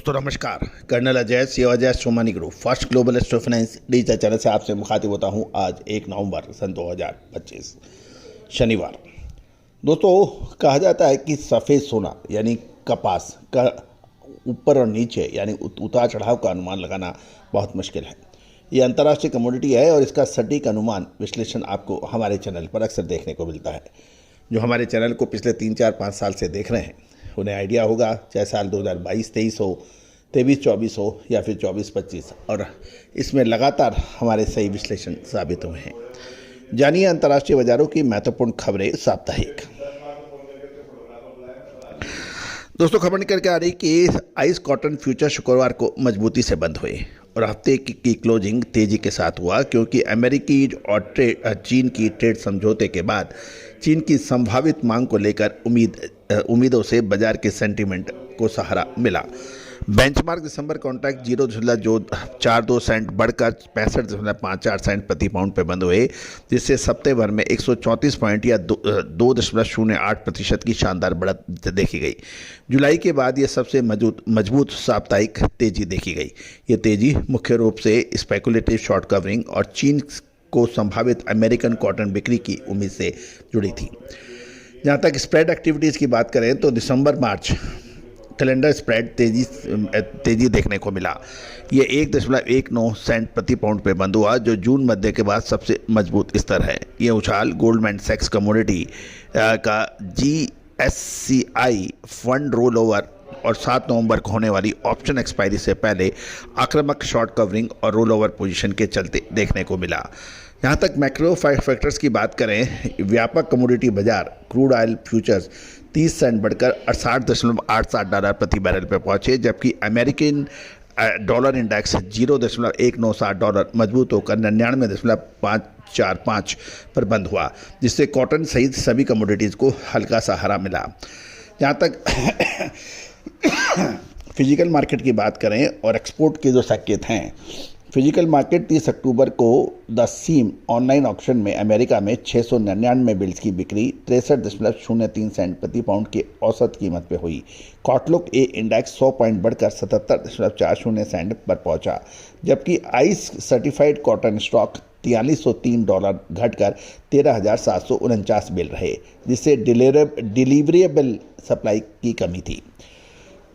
दोस्तों नमस्कार। कर्नल अजय सेवा Ajay Somani group first global astro finance digital channel से आपसे मुखातिब होता हूं। आज 1 नवंबर सन 2025 शनिवार। दोस्तों कहा जाता है कि सफ़ेद सोना यानी कपास का ऊपर और नीचे यानी उतार चढ़ाव का अनुमान लगाना बहुत मुश्किल है। ये अंतर्राष्ट्रीय कमोडिटी है और इसका सटीक अनुमान विश्लेषण आपको हमारे चैनल पर अक्सर देखने को मिलता है। जो हमारे चैनल को पिछले 3, 4, 5 साल से देख रहे हैं उन्हें आइडिया होगा, चाहे साल 2022-23 हो, 23-24 हो या फिर 24-25, और इसमें लगातार हमारे सही विश्लेषण साबित हुए हैं। जानिए अंतर्राष्ट्रीय बाजारों की महत्वपूर्ण खबरें साप्ताहिक। दोस्तों खबर निकल के आ रही कि आइस कॉटन फ्यूचर शुक्रवार को मजबूती से बंद हुए और हफ्ते की क्लोजिंग तेजी के साथ हुआ, क्योंकि अमेरिकी और चीन की ट्रेड समझौते के बाद चीन की संभावित मांग को लेकर उम्मीदों से बाजार के सेंटीमेंट को सहारा मिला। बेंचमार्क दिसंबर कॉन्ट्रैक्ट 0.42 सेंट बढ़कर 65.54 सेंट प्रति पाउंड पर बंद हुए, जिससे सप्ताह भर में 134 पॉइंट या 2.08% की शानदार बढ़त देखी गई। जुलाई के बाद ये सबसे मजबूत साप्ताहिक तेजी देखी गई। ये तेजी मुख्य रूप से स्पेकुलेटिव शॉर्ट कवरिंग और चीन को संभावित अमेरिकन कॉटन बिक्री की उम्मीद से जुड़ी थी। जहाँ तक स्प्रेड एक्टिविटीज़ की बात करें तो दिसंबर-मार्च कैलेंडर स्प्रेड तेजी देखने को मिला। ये 1.19 सेंट प्रति पाउंड पे बंद हुआ, जो जून मध्य के बाद सबसे मजबूत स्तर है। ये उछाल गोल्डमैन सैक्स कमोडिटी का GSCI फंड रोल ओवर और 7 नवंबर को होने वाली ऑप्शन एक्सपायरी से पहले आक्रामक शॉर्ट कवरिंग और रोल ओवर पोजीशन के चलते देखने को मिला। यहाँ तक मैक्रो फैक्टर्स की बात करें, व्यापक कमोडिटी बाजार क्रूड ऑयल फ्यूचर्स 30 सेंट बढ़कर 68.87 डॉलर प्रति बैरल पर पहुंचे, जबकि अमेरिकन डॉलर इंडेक्स 0.197 डॉलर मजबूत होकर 99.545 पर बंद हुआ, जिससे कॉटन सहित सभी कमोडिटीज़ को हल्का सहारा मिला। जहाँ तक फिजिकल मार्केट की बात करें और एक्सपोर्ट के जो संकेत हैं, फिजिकल मार्केट 30 अक्टूबर को द सीम ऑनलाइन ऑक्शन में अमेरिका में 699 बिल्स की बिक्री 63.03 सेंट प्रति पाउंड के औसत कीमत पे हुई। कॉटलुक ए इंडेक्स 100 पॉइंट बढ़कर 77.40 सेंट पर पहुंचा, जबकि ice certified cotton stock 4303 dollar घटकर 13,749 बिल रहे, जिससे डिलीवरेबल सप्लाई की कमी थी।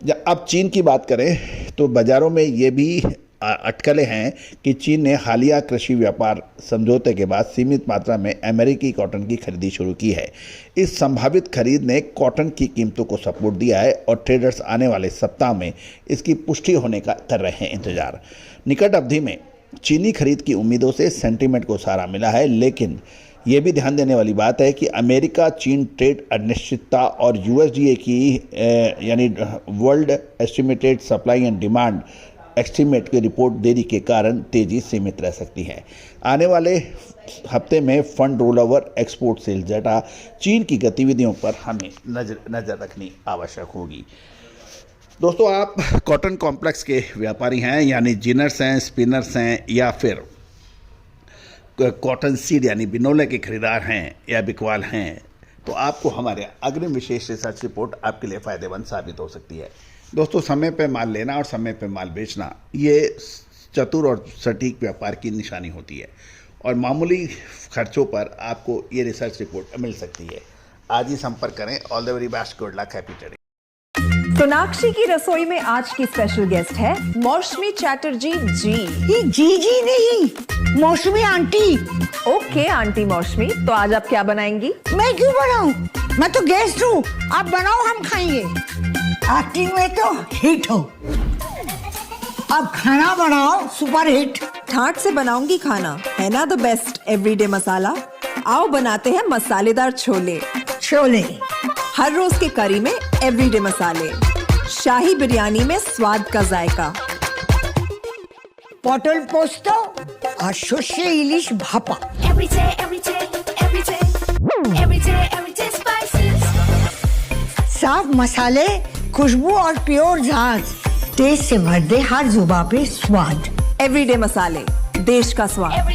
जब अब चीन की बात करें तो बाज़ारों में ये भी अटकलें हैं कि चीन ने हालिया कृषि व्यापार समझौते के बाद सीमित मात्रा में अमेरिकी कॉटन की खरीदी शुरू की है। इस संभावित खरीद ने कॉटन की कीमतों को सपोर्ट दिया है और ट्रेडर्स आने वाले सप्ताह में इसकी पुष्टि होने का कर रहे हैं इंतजार। निकट अवधि में चीनी खरीद की उम्मीदों से सेंटीमेंट को सहारा मिला है, लेकिन ये भी ध्यान देने वाली बात है कि अमेरिका चीन ट्रेड अनिश्चितता और USDA की यानी world estimated supply and demand estimate की रिपोर्ट देरी के कारण तेजी सीमित रह सकती है। आने वाले हफ्ते में fund roll over, export sales data, चीन की गतिविधियों पर हमें नज़र रखनी आवश्यक होगी। दोस्तों आप कॉटन कॉम्प्लेक्स के व्यापारी हैं, यानी जिनर्स हैं, स्पिनर्स हैं, या फिर कॉटन सीड यानी बिनोले के खरीदार हैं या बिकवाल हैं, तो आपको हमारे अग्रिम विशेष रिसर्च रिपोर्ट आपके लिए फ़ायदेमंद साबित हो सकती है। दोस्तों समय पे माल लेना और समय पे माल बेचना ये चतुर और सटीक व्यापार की निशानी होती है, और मामूली खर्चों पर आपको ये रिसर्च रिपोर्ट मिल सकती है। आज ही संपर्क करें। All the very best, good luck, happy trading. Sonakshi की रसोई में आज की स्पेशल गेस्ट है मौसमी चैटर्जी जी। ये जी नहीं, मौसमी आंटी। ओके आंटी मौसमी, तो आज आप क्या बनाएंगी? मैं क्यों बनाऊं? मैं तो गेस्ट हूँ, आप बनाओ, हम खाएंगे। एक्टिंग में तो हिट हो, अब खाना बनाओ सुपर हिट। ठाट से बनाऊंगी खाना, है ना द बेस्ट एवरीडे मसाला। आओ बनाते हैं मसालेदार छोले। हर रोज के करी में एवरीडे मसाले, शाही बिरयानी में स्वाद का जायका। पटल पोस्तो और सर्षे इलिश भापा। साफ मसाले, खुशबू और प्योर झाग, टेस्ट से भर दे हर जुबान पे स्वाद। एवरीडे मसाले, देश का स्वाद।